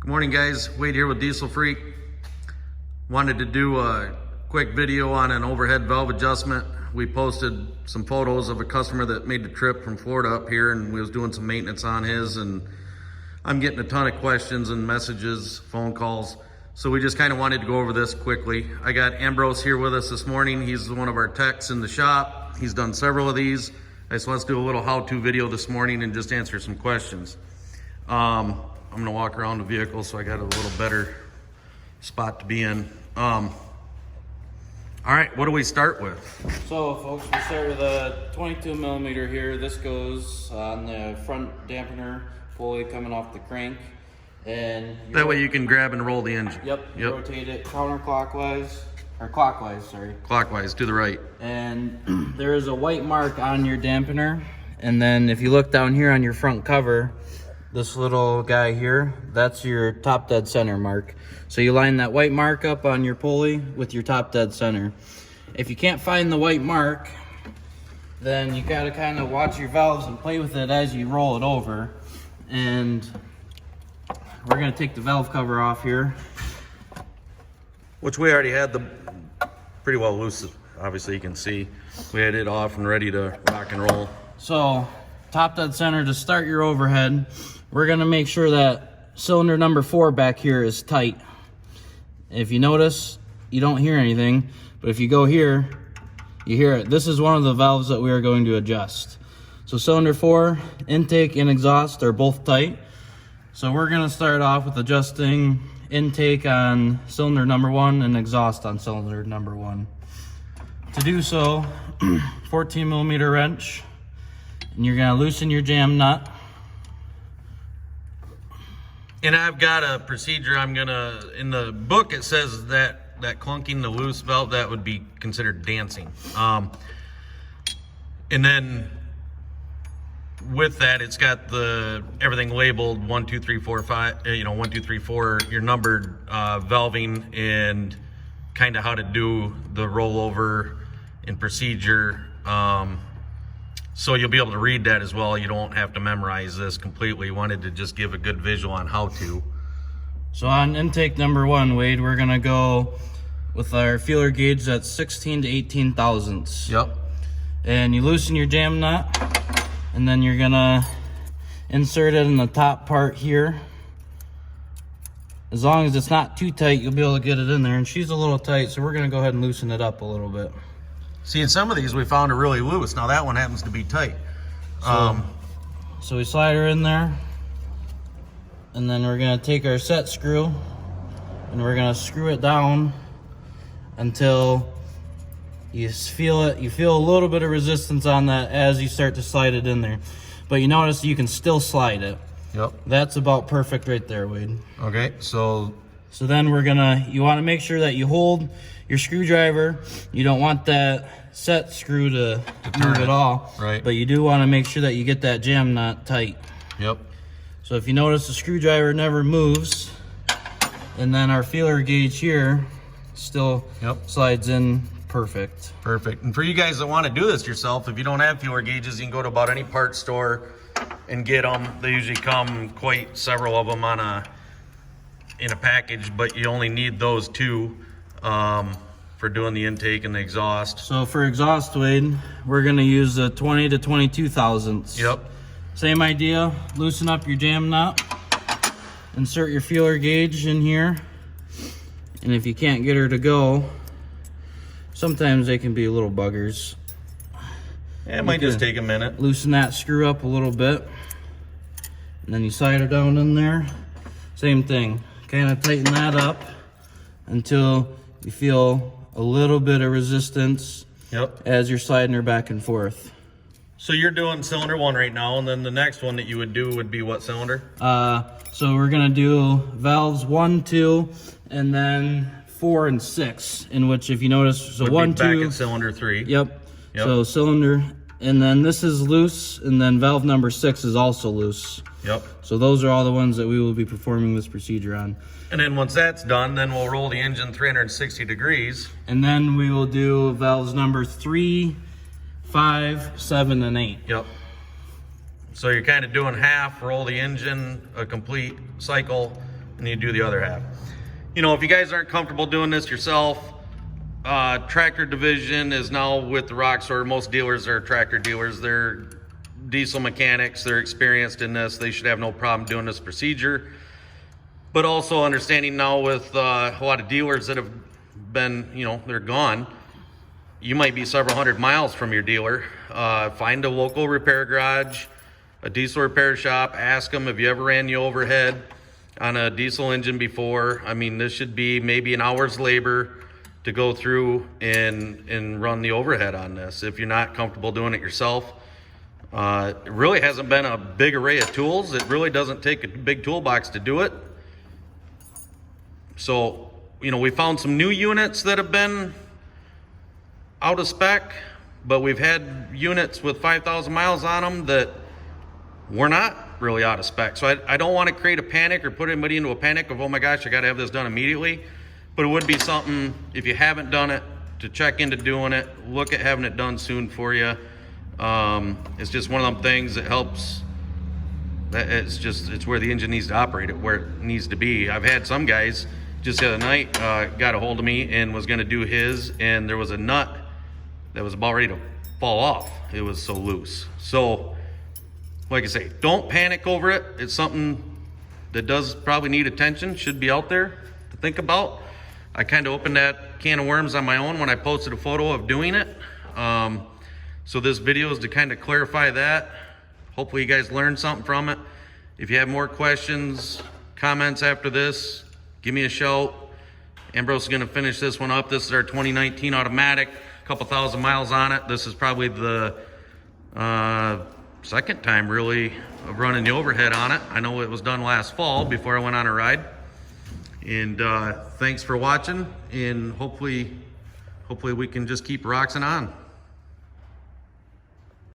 Good morning, guys. Wade here with Diesel Freak. Wanted to do a quick video on an overhead valve adjustment. We posted some photos of a customer that made the trip from Florida up here, and we was doing some maintenance on his, and I'm getting a ton of questions and messages, phone calls. So we just kind of wanted to go over this quickly. I got Ambrose here with us this morning. He's one of our techs in the shop. He's done several of these. I just want to do a little how-to video this morning and just answer some questions. I'm gonna walk around the vehicle so I got a little better spot to be in. All right, what do we start with? So folks, we start with a 22 millimeter here. This goes on the front dampener pulley coming off the crank. And that way you can grab and roll the engine. Yep. Rotate it counterclockwise, or clockwise, sorry. Clockwise, to the right. And there is a white mark on your dampener. And then if you look down here on your front cover, this little guy here, that's your top dead center mark. So you line that white mark up on your pulley with your top dead center. If you can't find the white mark, then you gotta kind of watch your valves and play with it as you roll it over. And we're gonna take the valve cover off here. Which we already had the pretty well loose, obviously you can see. We had it off and ready to rock and roll. So, top dead center, to start your overhead, we're gonna make sure that cylinder number 4 back here is tight. If you notice, you don't hear anything, but if you go here, you hear it. This is one of the valves that we are going to adjust. So cylinder 4, intake and exhaust are both tight. So we're gonna start off with adjusting intake on cylinder number 1 and exhaust on cylinder number 1. To do so, 14 millimeter wrench, and you're gonna loosen your jam nut. And I've got a procedure in the book it says that clunking the loose valve, that would be considered dancing. And then with that, it's got everything labeled 1, 2, 3, 4, 5, 1, 2, 3, 4, your numbered valving and kind of how to do the rollover and procedure. So you'll be able to read that as well. You don't have to memorize this completely. Wanted to just give a good visual on how to. So on intake number 1, Wade, we're gonna go with our feeler gauge that's 16 to 18 thousandths. Yep. And you loosen your jam nut, and then you're gonna insert it in the top part here. As long as it's not too tight, you'll be able to get it in there. And she's a little tight, so we're gonna go ahead and loosen it up a little bit. See, in some of these we found are really loose. Now that one happens to be tight. So we slide her in there, and then we're gonna take our set screw and we're gonna screw it down until you feel it. You feel a little bit of resistance on that as you start to slide it in there. But you notice you can still slide it. Yep. That's about perfect right there, Wade. Okay, so then you wanna make sure that you hold your screwdriver. You don't want that set screw to move at all. Right. But you do want to make sure that you get that jam nut tight. Yep. So if you notice, the screwdriver never moves, and then our feeler gauge here still slides in perfect. Perfect. And for you guys that want to do this yourself, if you don't have feeler gauges, you can go to about any parts store and get them. They usually come quite several of them in a package, but you only need those 2 for doing the intake and the exhaust. So for exhaust, Wade, we're gonna use the 20 to 22 thousandths. Yep. Same idea, loosen up your jam nut, insert your feeler gauge in here, and if you can't get her to go, sometimes they can be little buggers. Yeah, it might just take a minute. Loosen that screw up a little bit, and then you slide her down in there. Same thing, kind of tighten that up until you feel a little bit of resistance as you're sliding her back and forth. So you're doing cylinder 1 right now, and then the next one that you would do would be what cylinder? So we're gonna do valves 1, 2, and then 4 and 6, in which, if you notice, so would 1, be back 2. at cylinder 3. Yep. So cylinder, and then this is loose, and then valve number 6 is also loose. Yep. So those are all the ones that we will be performing this procedure on. And then once that's done, then we'll roll the engine 360 degrees. And then we will do valves number 3, 5, 7, and 8. Yep. So you're kind of doing half, roll the engine, a complete cycle, and you do the other half. You know, if you guys aren't comfortable doing this yourself, tractor division is now with the Roxor. Most dealers are tractor dealers. They're diesel mechanics. They're experienced in this. They should have no problem doing this procedure. But also understanding now with a lot of dealers that have been, you know, they're gone. You might be several hundred miles from your dealer. Find a local repair garage, a diesel repair shop. Ask them, have you ever ran the overhead on a diesel engine before? I mean, this should be maybe an hour's labor to go through and run the overhead on this if you're not comfortable doing it yourself. It really hasn't been a big array of tools. It really doesn't take a big toolbox to do it. So, you know, we found some new units that have been out of spec, but we've had units with 5,000 miles on them that were not really out of spec. So I don't want to create a panic or put anybody into a panic of, oh my gosh, I got to have this done immediately. But it would be something, if you haven't done it, to check into doing it. Look at having it done soon for you. It's just one of them things that helps. It's where the engine needs to operate, it where it needs to be. I've had some guys just the other night got a hold of me and was going to do his, and there was a nut that was about ready to fall off. It was so loose. So, like I say, don't panic over it. It's something that does probably need attention, should be out there to think about. I kind of opened that can of worms on my own when I posted a photo of doing it. So this video is to kind of clarify that. Hopefully you guys learned something from it. If you have more questions, comments after this, give me a shout. Ambrose is going to finish this one up. This is our 2019 automatic, a couple thousand miles on it. This is probably the second time really of running the overhead on it. I know it was done last fall before I went on a ride. And thanks for watching, and hopefully we can just keep roxing on.